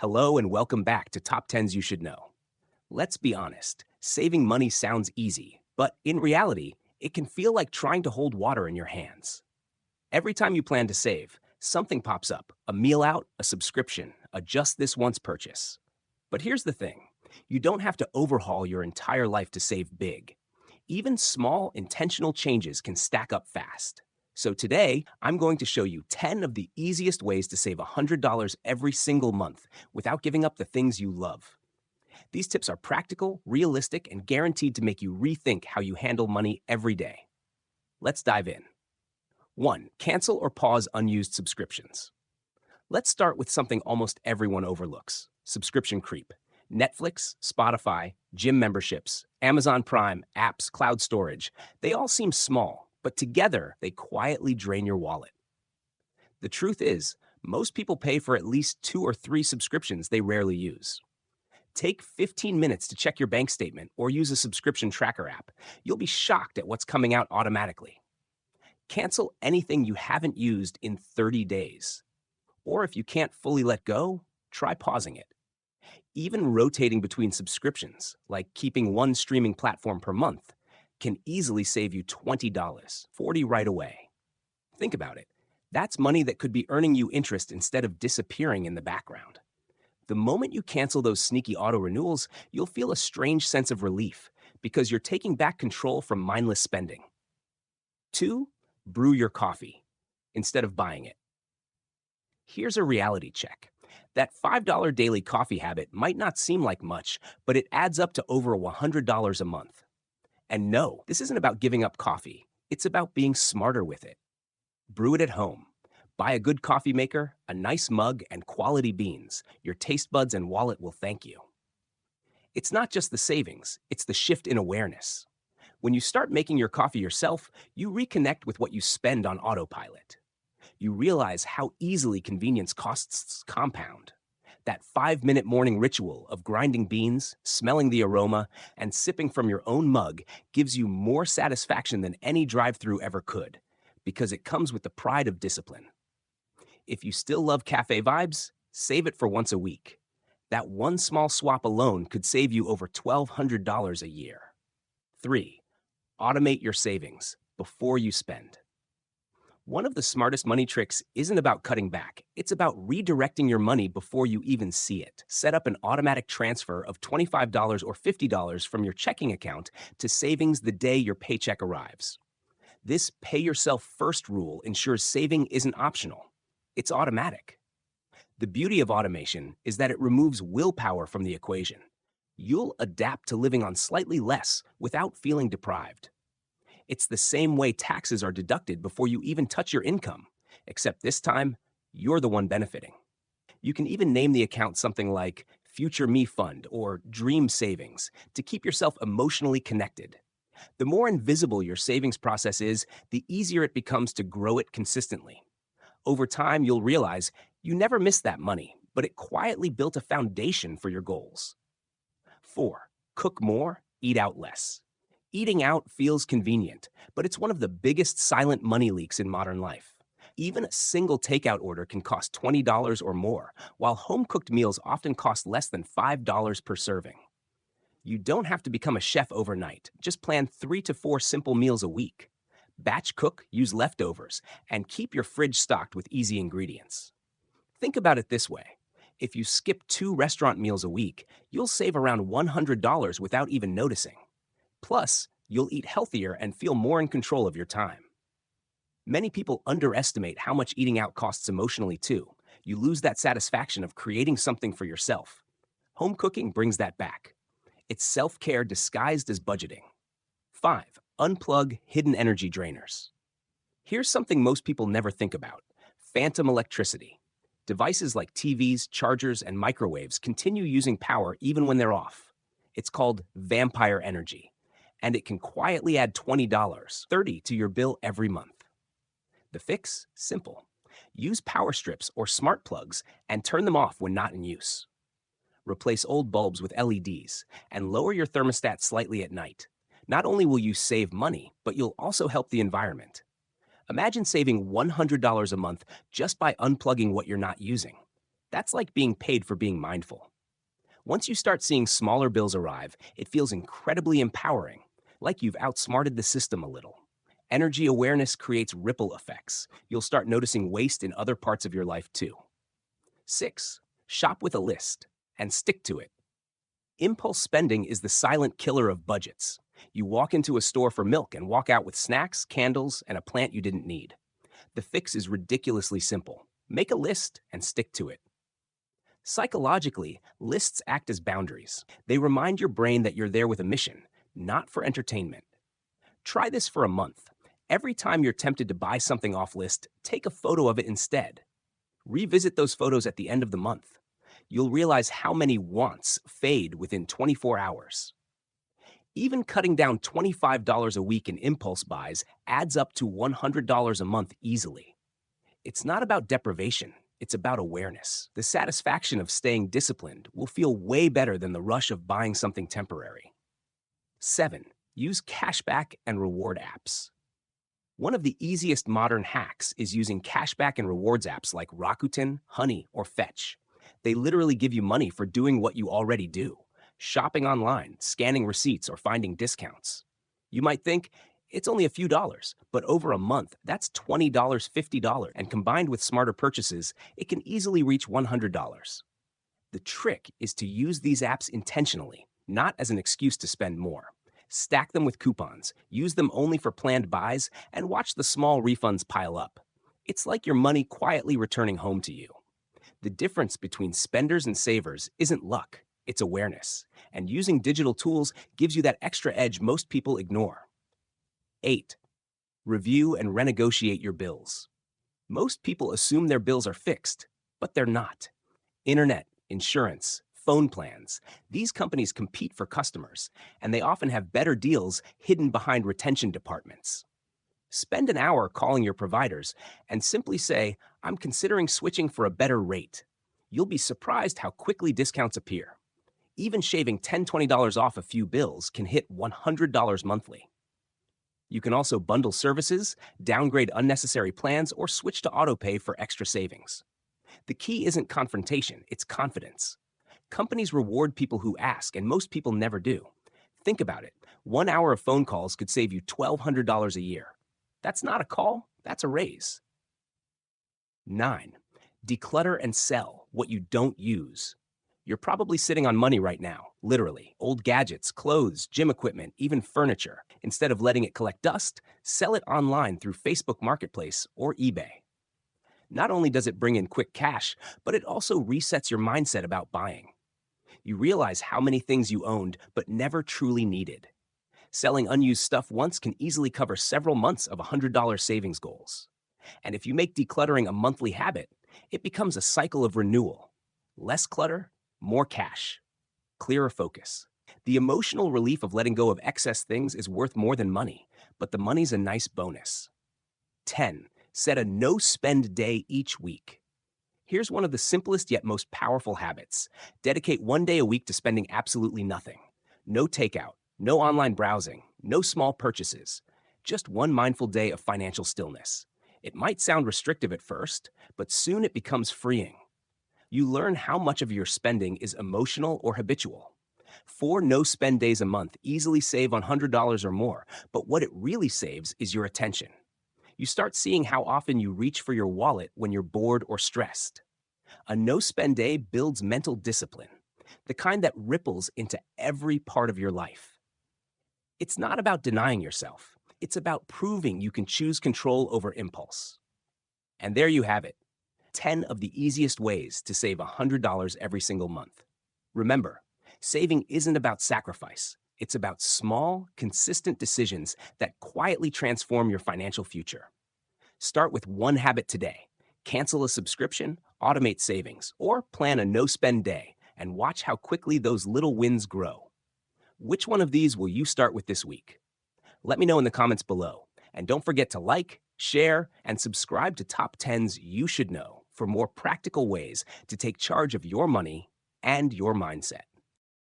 Hello and welcome back to Top 10s You Should Know. Let's be honest, saving money sounds easy, but in reality, it can feel like trying to hold water in your hands. Every time you plan to save, something pops up: a meal out, a subscription, a just this once purchase. But here's the thing: you don't have to overhaul your entire life to save big. Even small, intentional changes can stack up fast. So today, I'm going to show you 10 of the easiest ways to save $100 every single month without giving up the things you love. These tips are practical, realistic, and guaranteed to make you rethink how you handle money every day. Let's dive in. 1. Cancel or pause unused subscriptions. Let's start with something almost everyone overlooks: subscription creep. Netflix, Spotify, gym memberships, Amazon Prime, apps, cloud storage, they all seem small, but together they quietly drain your wallet. The truth is, most people pay for at least 2 or 3 subscriptions they rarely use. Take 15 minutes to check your bank statement or use a subscription tracker app. You'll be shocked at what's coming out automatically. Cancel anything you haven't used in 30 days. Or if you can't fully let go, try pausing it. Even rotating between subscriptions, like keeping one streaming platform per month, can easily save you $20, $40 right away. Think about it. That's money that could be earning you interest instead of disappearing in the background. The moment you cancel those sneaky auto renewals, you'll feel a strange sense of relief because you're taking back control from mindless spending. 2. Brew your coffee instead of buying it. Here's a reality check. That $5 daily coffee habit might not seem like much, but it adds up to over $100 a month. And no, this isn't about giving up coffee. It's about being smarter with it. Brew it at home. Buy a good coffee maker, a nice mug, and quality beans. Your taste buds and wallet will thank you. It's not just the savings, it's the shift in awareness. When you start making your coffee yourself, you reconnect with what you spend on autopilot. You realize how easily convenience costs compound. That 5-minute morning ritual of grinding beans, smelling the aroma, and sipping from your own mug gives you more satisfaction than any drive-through ever could, because it comes with the pride of discipline. If you still love cafe vibes, save it for once a week. That one small swap alone could save you over $1,200 a year. 3. Automate your savings before you spend. One of the smartest money tricks isn't about cutting back. It's about redirecting your money before you even see it. Set up an automatic transfer of $25 or $50 from your checking account to savings the day your paycheck arrives. This pay yourself first rule ensures saving isn't optional. It's automatic. The beauty of automation is that it removes willpower from the equation. You'll adapt to living on slightly less without feeling deprived. It's the same way taxes are deducted before you even touch your income, except this time, you're the one benefiting. You can even name the account something like Future Me Fund or Dream Savings to keep yourself emotionally connected. The more invisible your savings process is, the easier it becomes to grow it consistently. Over time, you'll realize you never missed that money, but it quietly built a foundation for your goals. 4. Cook more, eat out less. Eating out feels convenient, but it's one of the biggest silent money leaks in modern life. Even a single takeout order can cost $20 or more, while home-cooked meals often cost less than $5 per serving. You don't have to become a chef overnight. Just plan 3 to 4 simple meals a week. Batch cook, use leftovers, and keep your fridge stocked with easy ingredients. Think about it this way. If you skip 2 restaurant meals a week, you'll save around $100 without even noticing. Plus, you'll eat healthier and feel more in control of your time. Many people underestimate how much eating out costs emotionally too. You lose that satisfaction of creating something for yourself. Home cooking brings that back. It's self-care disguised as budgeting. 5. Unplug hidden energy drainers. Here's something most people never think about: phantom electricity. Devices like TVs, chargers, and microwaves continue using power even when they're off. It's called vampire energy, and it can quietly add $20, $30 to your bill every month. The fix? Simple. Use power strips or smart plugs and turn them off when not in use. Replace old bulbs with LEDs and lower your thermostat slightly at night. Not only will you save money, but you'll also help the environment. Imagine saving $100 a month just by unplugging what you're not using. That's like being paid for being mindful. Once you start seeing smaller bills arrive, it feels incredibly empowering, like you've outsmarted the system a little. Energy awareness creates ripple effects. You'll start noticing waste in other parts of your life too. 6. Shop with a list and stick to it. Impulse spending is the silent killer of budgets. You walk into a store for milk and walk out with snacks, candles, and a plant you didn't need. The fix is ridiculously simple. Make a list and stick to it. Psychologically, lists act as boundaries. They remind your brain that you're there with a mission, not for entertainment. Try this for a month. Every time you're tempted to buy something off list, take a photo of it instead. Revisit those photos at the end of the month. You'll realize how many wants fade within 24 hours. Even cutting down $25 a week in impulse buys adds up to $100 a month easily. It's not about deprivation, it's about awareness. The satisfaction of staying disciplined will feel way better than the rush of buying something temporary. 7. Use cashback and reward apps. One of the easiest modern hacks is using cashback and rewards apps like Rakuten, Honey, or Fetch. They literally give you money for doing what you already do: shopping online, scanning receipts, or finding discounts. You might think, it's only a few dollars, but over a month, that's $20, $50, and combined with smarter purchases, it can easily reach $100. The trick is to use these apps intentionally, not as an excuse to spend more. Stack them with coupons, use them only for planned buys, and watch the small refunds pile up. It's like your money quietly returning home to you. The difference between spenders and savers isn't luck, it's awareness. And using digital tools gives you that extra edge most people ignore. 8. Review and renegotiate your bills. Most people assume their bills are fixed, but they're not. Internet, insurance, phone plans. These companies compete for customers, and they often have better deals hidden behind retention departments. Spend an hour calling your providers and simply say, "I'm considering switching for a better rate." You'll be surprised how quickly discounts appear. Even shaving $10, $20 off a few bills can hit $100 monthly. You can also bundle services, downgrade unnecessary plans, or switch to autopay for extra savings. The key isn't confrontation, it's confidence. Companies reward people who ask, and most people never do. Think about it. 1 hour of phone calls could save you $1,200 a year. That's not a call, that's a raise. 9. Declutter and sell what you don't use. You're probably sitting on money right now, literally. Old gadgets, clothes, gym equipment, even furniture. Instead of letting it collect dust, sell it online through Facebook Marketplace or eBay. Not only does it bring in quick cash, but it also resets your mindset about buying. You realize how many things you owned but never truly needed. Selling unused stuff once can easily cover several months of $100 savings goals. And if you make decluttering a monthly habit, it becomes a cycle of renewal. Less clutter, more cash, clearer focus. The emotional relief of letting go of excess things is worth more than money, but the money's a nice bonus. 10. Set a no-spend day each week. Here's one of the simplest yet most powerful habits. Dedicate 1 day a week to spending absolutely nothing. No takeout, no online browsing, no small purchases. Just one mindful day of financial stillness. It might sound restrictive at first, but soon it becomes freeing. You learn how much of your spending is emotional or habitual. 4 no-spend days a month easily save $100 or more, but what it really saves is your attention. You start seeing how often you reach for your wallet when you're bored or stressed. A no-spend day builds mental discipline, the kind that ripples into every part of your life. It's not about denying yourself. It's about proving you can choose control over impulse. And there you have it, 10 of the easiest ways to save $100 every single month. Remember, saving isn't about sacrifice. It's about small, consistent decisions that quietly transform your financial future. Start with one habit today. Cancel a subscription, automate savings, or plan a no-spend day, and watch how quickly those little wins grow. Which one of these will you start with this week? Let me know in the comments below. And don't forget to like, share, and subscribe to Top 10's You Should Know for more practical ways to take charge of your money and your mindset.